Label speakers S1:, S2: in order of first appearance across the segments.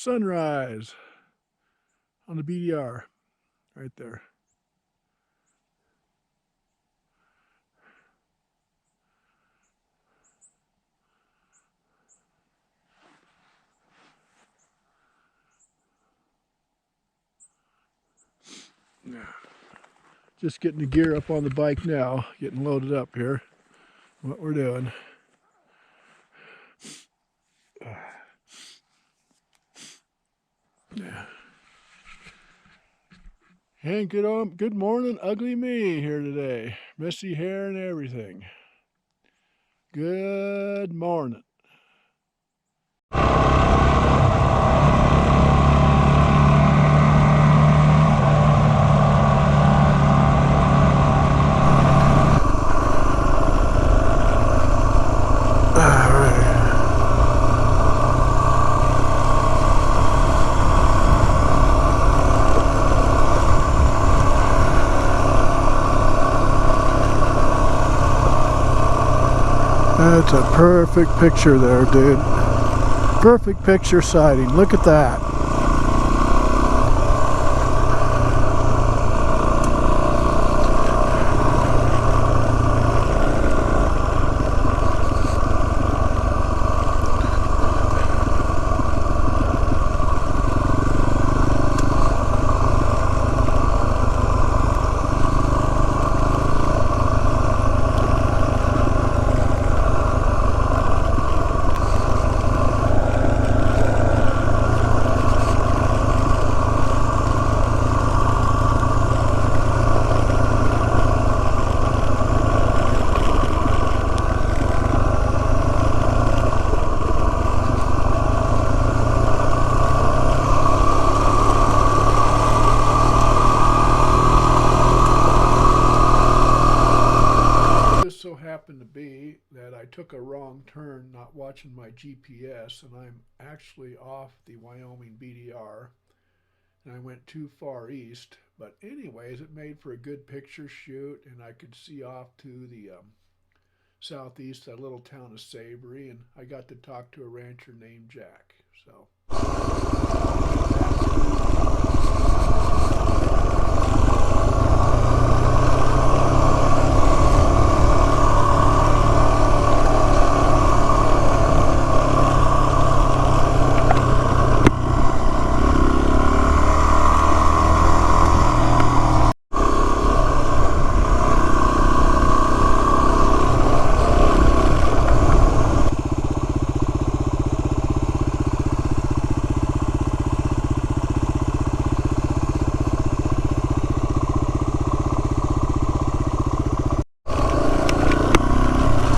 S1: sunrise on the BDR right there. Just getting the gear up on the bike now, getting loaded up here. What we're doing. Yeah. And good morning, ugly me here today. Messy hair and everything. Good morning. That's a perfect picture there, dude. Perfect picture sighting. Look at that. Happened to be that I took a wrong turn not watching my GPS, and I'm actually off the Wyoming BDR, and I went too far east. But anyways, it made for a good picture shoot, and I could see off to the southeast, that little town of Savory, and I got to talk to a rancher named Jack. So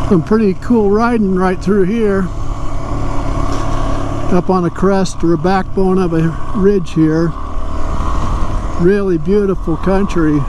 S1: some pretty cool riding right through here, up on a crest or a backbone of a ridge here. Really beautiful country.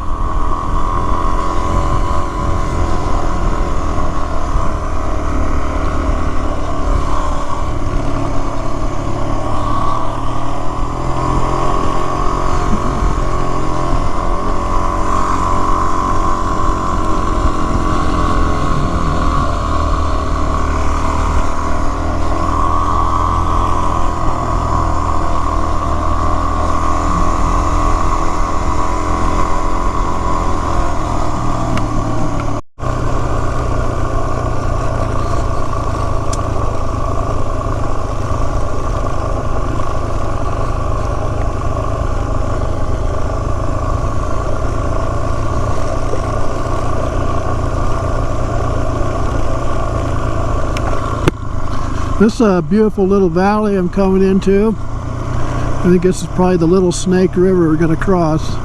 S1: This is a beautiful little valley I'm coming into. I think this is probably the Little Snake River we're going to cross.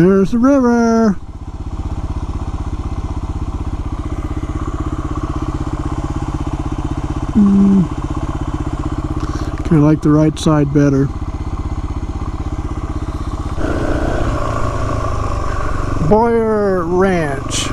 S2: There's the river. I like the right side better. Boyer Ranch.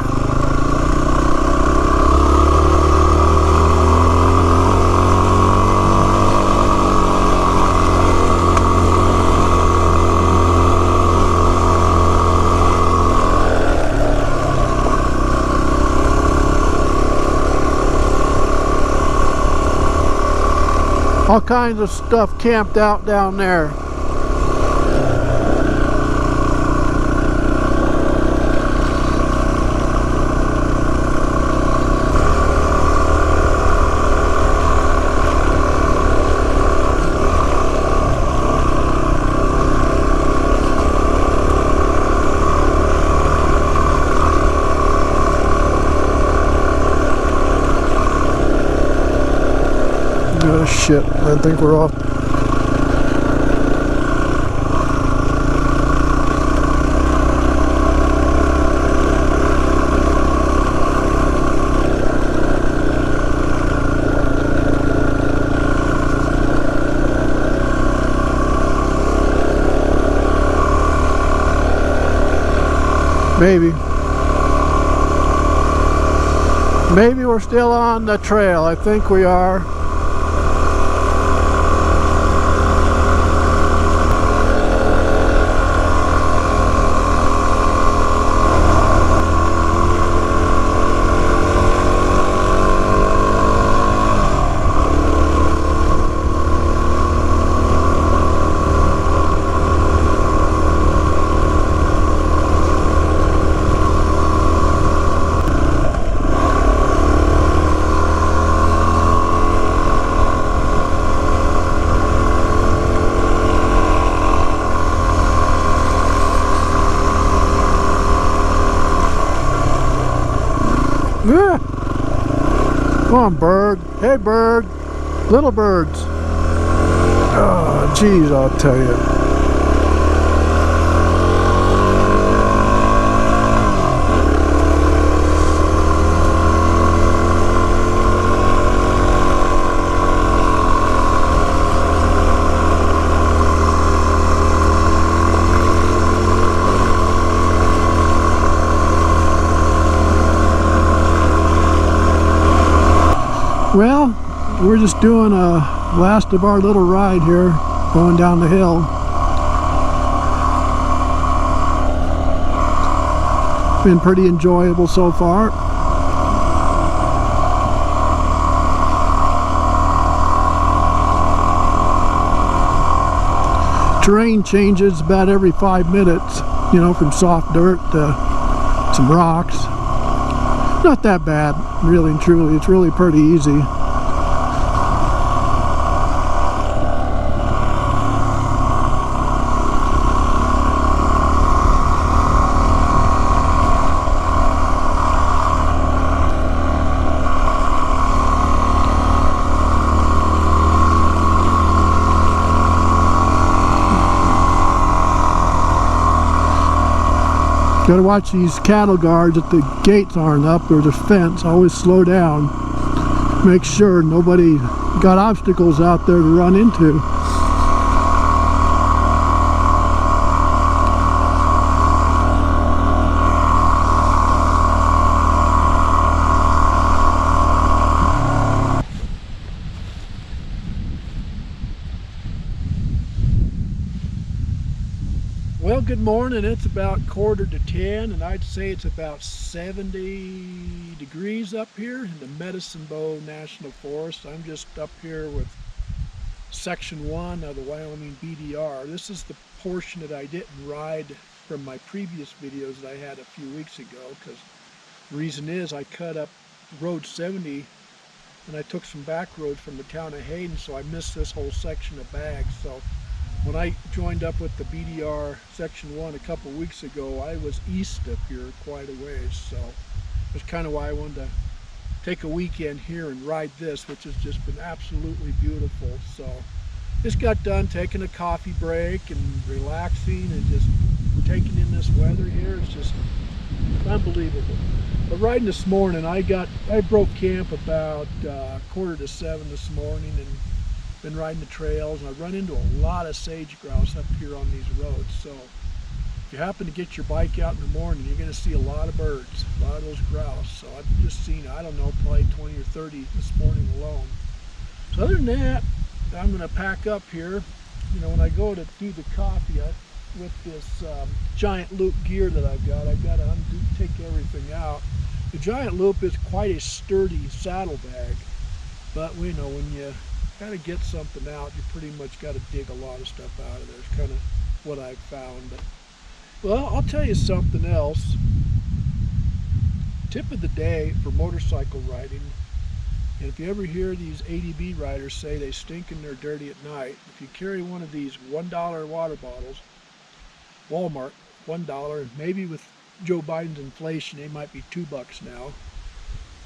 S2: All kinds of stuff camped out down there. Oh shit, I think we're off. Maybe. Maybe we're still on the trail. I think we are. Come on, bird. Hey, bird. Little birds. Oh, geez, I'll tell you. Well, we're just doing a last of our little ride here, going down the hill. Been pretty enjoyable so far. Terrain changes about every 5 minutes, you know, from soft dirt to some rocks. Not that bad, really and truly. It's really pretty easy. Gotta watch these cattle guards if the gates aren't up. There's a fence. Always slow down. Make sure nobody got obstacles out there to run into. Well, good morning. It's about 9:45, and I'd say it's about 70 degrees up here in the Medicine Bow National Forest. I'm just up here with Section 1 of the Wyoming BDR. This is the portion that I didn't ride from my previous videos that I had a few weeks ago, because the reason is I cut up Road 70 and I took some back roads from the town of Hayden, so I missed this whole section of Baggs. So when I joined up with the BDR Section 1 a couple weeks ago, I was east up here quite a ways, so that's kind of why I wanted to take a weekend here and ride this, which has just been absolutely beautiful. So just got done taking a coffee break and relaxing and just taking in this weather here. It's just unbelievable. But riding this morning, I broke camp about 6:45 this morning and been riding the trails, and I run into a lot of sage grouse up here on these roads. So if you happen to get your bike out in the morning, you're going to see a lot of birds, a lot of those grouse. So I've just seen, I don't know, probably 20 or 30 this morning alone. So other than that, I'm going to pack up here. You know, when I go to do the coffee, with this giant loop gear that I've got to take everything out. The giant loop is quite a sturdy saddlebag, but we know when you got to get something out, you pretty much got to dig a lot of stuff out of there. It's kind of what I've found. But, well, I'll tell you something else. Tip of the day for motorcycle riding, and if you ever hear these ADB riders say they stink and they're dirty at night, if you carry one of these $1 water bottles, Walmart, $1, and maybe with Joe Biden's inflation, they might be $2 now.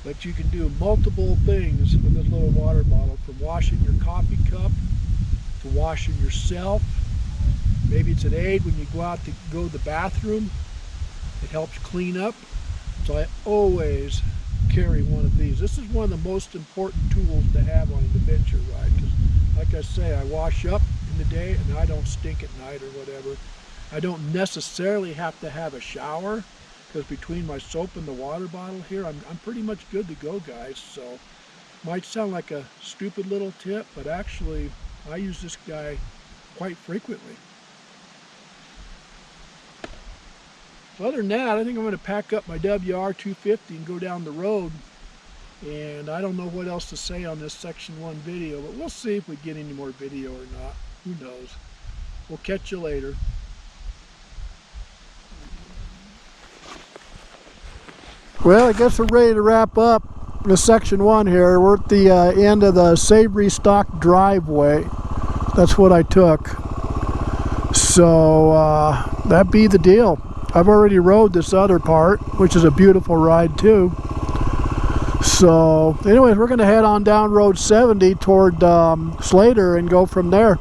S2: But you can do multiple things with this little water bottle, from washing your coffee cup to washing yourself. Maybe it's an aid when you go out to go to the bathroom. It helps clean up. So I always carry one of these. This is one of the most important tools to have on an adventure ride, because like I say, I wash up in the day and I don't stink at night or whatever. I don't necessarily have to have a shower, because between my soap and the water bottle here, I'm pretty much good to go, guys. So might sound like a stupid little tip, but actually I use this guy quite frequently. So other than that, I think I'm going to pack up my WR 250 and go down the road. And I don't know what else to say on this section 1 video, but we'll see if we get any more video or not. Who knows? We'll catch you later. Well, I guess we're ready to wrap up the section 1 here. We're at the end of the Savory Stock driveway. That's what I took. So that be the deal. I've already rode this other part, which is a beautiful ride too. So anyways, we're going to head on down Road 70 toward Slater and go from there.